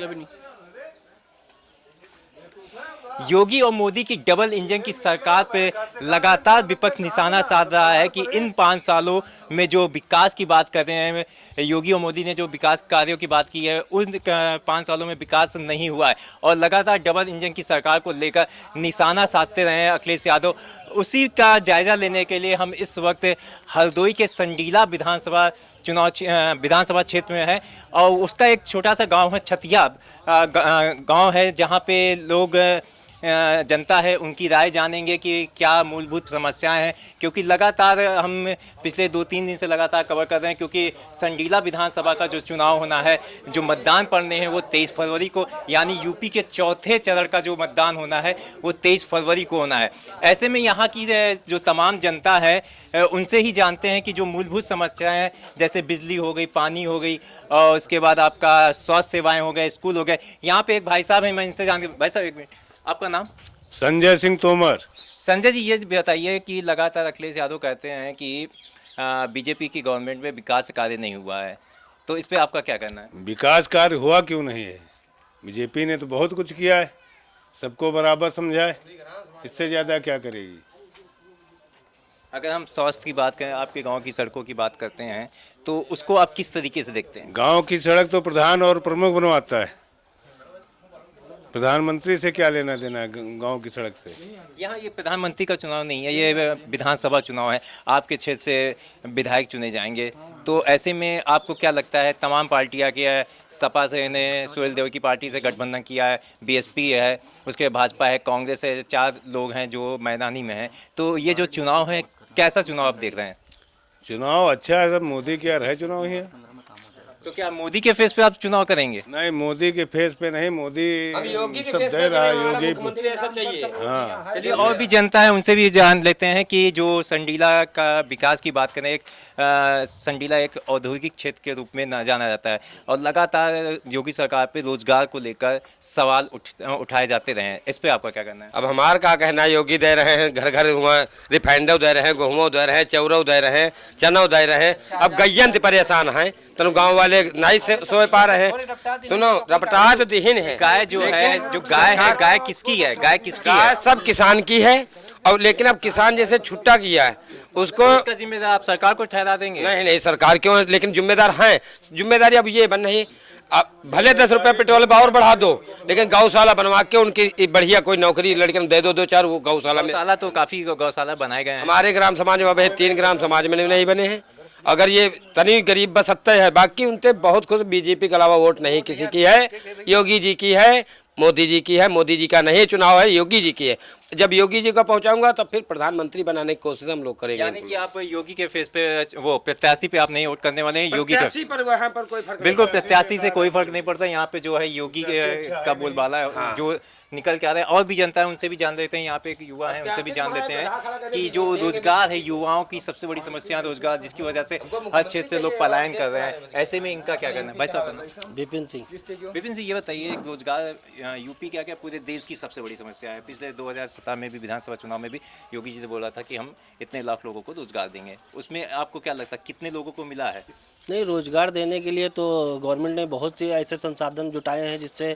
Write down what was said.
जगह भी नहीं। योगी और मोदी की डबल इंजन की सरकार पे लगातार विपक्ष निशाना साध रहा है कि इन 5 सालों में जो विकास की बात कर रहे हैं, योगी और मोदी ने जो विकास कार्यों की बात की है, उन 5 सालों में विकास नहीं हुआ है और लगातार डबल इंजन की सरकार को लेकर निशाना साधते रहे हैं अखिलेश यादव। उसी का जायजा लेने के लिए हम इस वक्त हरदोई के संडीला विधानसभा क्षेत्र में है और उसका एक छोटा सा गांव है छतिया गांव है, जहां पे लोग जनता है उनकी राय जानेंगे कि क्या मूलभूत समस्याएं हैं, क्योंकि लगातार हम पिछले 2-3 दिन से लगातार कवर कर रहे हैं, क्योंकि संडीला विधानसभा का जो चुनाव होना है, जो मतदान पड़ने हैं वो 23 फरवरी को, यानी यूपी के चौथे चरण का जो मतदान होना है वो 23 फरवरी को होना है। ऐसे में यहाँ की जो तमाम जनता है उनसे ही जानते हैं कि जो मूलभूत समस्याएं हैं, जैसे बिजली हो गई, पानी हो गई और उसके बाद आपका स्वास्थ्य सेवाएं हो गए, स्कूल हो गए। यहाँ पे एक भाई साहब हैं, मैं इनसे जान, भाई साहब एक मिनट, आपका नाम? संजय सिंह तोमर। संजय जी, ये बताइए कि लगातार अखिलेश यादव कहते हैं कि बीजेपी की गवर्नमेंट में विकास कार्य नहीं हुआ है, तो इस पे आपका क्या कहना है? विकास कार्य हुआ क्यों नहीं है? बीजेपी ने तो बहुत कुछ किया है, सबको बराबर समझा है, इससे ज़्यादा क्या करेगी? अगर हम स्वास्थ्य की बात करें, आपके गांव की सड़कों की बात करते हैं, तो उसको आप किस तरीके से देखते हैं? गांव की सड़क तो प्रधान और प्रमुख बनवाता है, प्रधानमंत्री से क्या लेना देना है गांव की सड़क से? यहाँ ये प्रधानमंत्री का चुनाव नहीं है, ये विधानसभा चुनाव है, आपके क्षेत्र से विधायक चुने जाएंगे, तो ऐसे में आपको क्या लगता है, तमाम पार्टियाँ की है, सपा से ने सुहेल देव की पार्टी से गठबंधन किया है, बीएसपी है, उसके भाजपा है, कांग्रेस है, 4 लोग हैं जो मैदानी में हैं, तो ये जो चुनाव है, कैसा चुनाव आप देख रहे हैं? चुनाव अच्छा है, सब मोदी के रहे चुनाव ही है। तो क्या मोदी के फेस पे आप चुनाव करेंगे? नहीं, मोदी के फेस पे नहीं, मोदी योगी के सब फेस दे पे रहा है, हमारा योगी। मुख्यमंत्री ऐसा चाहिए। हाँ, चलिए, और भी जनता है उनसे भी जान लेते हैं कि जो संडीला का विकास की बात करें, संडीला एक औद्योगिक क्षेत्र के रूप में जाना जाता है और लगातार योगी सरकार पे रोजगार को लेकर सवाल उठाए जाते रहे हैं, इस पे आपका क्या कहना है? अब हमारा क्या कहना है, योगी दे रहे हैं, घर घर रिफाइंडो दे रहे हैं, गेहूँ दे रहे हैं, चौरव दे रहे हैं, चना दे रहे हैं। अब गैयन परेशान हैं, तो गाँव वाले नहीं सोए पा रहे हैं। सुनो, रपटा तो दिहीन है। गाय जो है, जो गाय है, गाय किसकी है? गाय किसकी है? गाय सब किसान की है, और लेकिन अब किसान जैसे छुट्टा किया है उसको, इसका जिम्मेदार आप सरकार को ठहरा देंगे? नहीं नहीं, सरकार क्यों, लेकिन जिम्मेदार हैं। जिम्मेदारी अब ये बन रही, अब भले 10 रुपये पेट्रोल और बढ़ा दो, लेकिन गौशाला बनवा के उनकी बढ़िया कोई नौकरी लड़कियों दे दो, 2-4 वो गौशाला में। गौशाला तो काफी गौशाला बनाए गए हैं हमारे ग्राम समाज में, अब 3 ग्राम समाज में नहीं बने हैं। अगर ये तनी गरीब बस सत्ता है, बाकी उनसे बहुत कुछ बीजेपी के अलावा वोट नहीं किसी की है, योगी जी की है, मोदी जी की है। मोदी जी का नहीं चुनाव है, योगी जी की है। जब योगी जी को पहुंचाऊंगा तब फिर प्रधानमंत्री बनाने की कोशिश हम लोग करेंगे। यानी कि आप योगी के फेस पे, वो प्रत्याशी पे आप नहीं वोट करने वाले हैं, योगी प्रत्याशी पर वहाँ पर कोई फर्क बिल्कुल, प्रत्याशी से कोई फर्क नहीं पड़ता। यहाँ पे जो है योगी का बोलबाला है, हाँ। जो निकल के आ रहे हैं। और भी जनता है उनसे भी जान लेते हैं, यहाँ पे एक युवा है उनसे भी जान लेते हैं कि जो रोजगार है, युवाओं की सबसे बड़ी समस्या है रोजगार, जिसकी वजह से हर क्षेत्र से लोग पलायन कर रहे हैं। ऐसे में इनका क्या करना है? भाई साहब का नाम? विपिन सिंह। विपिन सिंह, ये बताइए, रोजगार यूपी क्या क्या पूरे देश की सबसे बड़ी समस्या है। पिछले 2017 में भी विधानसभा चुनाव में भी योगी जी ने बोला था कि हम इतने लाख लोगों को रोजगार देंगे, उसमें आपको क्या लगता है कितने लोगों को मिला है? नहीं, रोजगार देने के लिए तो गवर्नमेंट ने बहुत से ऐसे संसाधन जुटाए हैं जिससे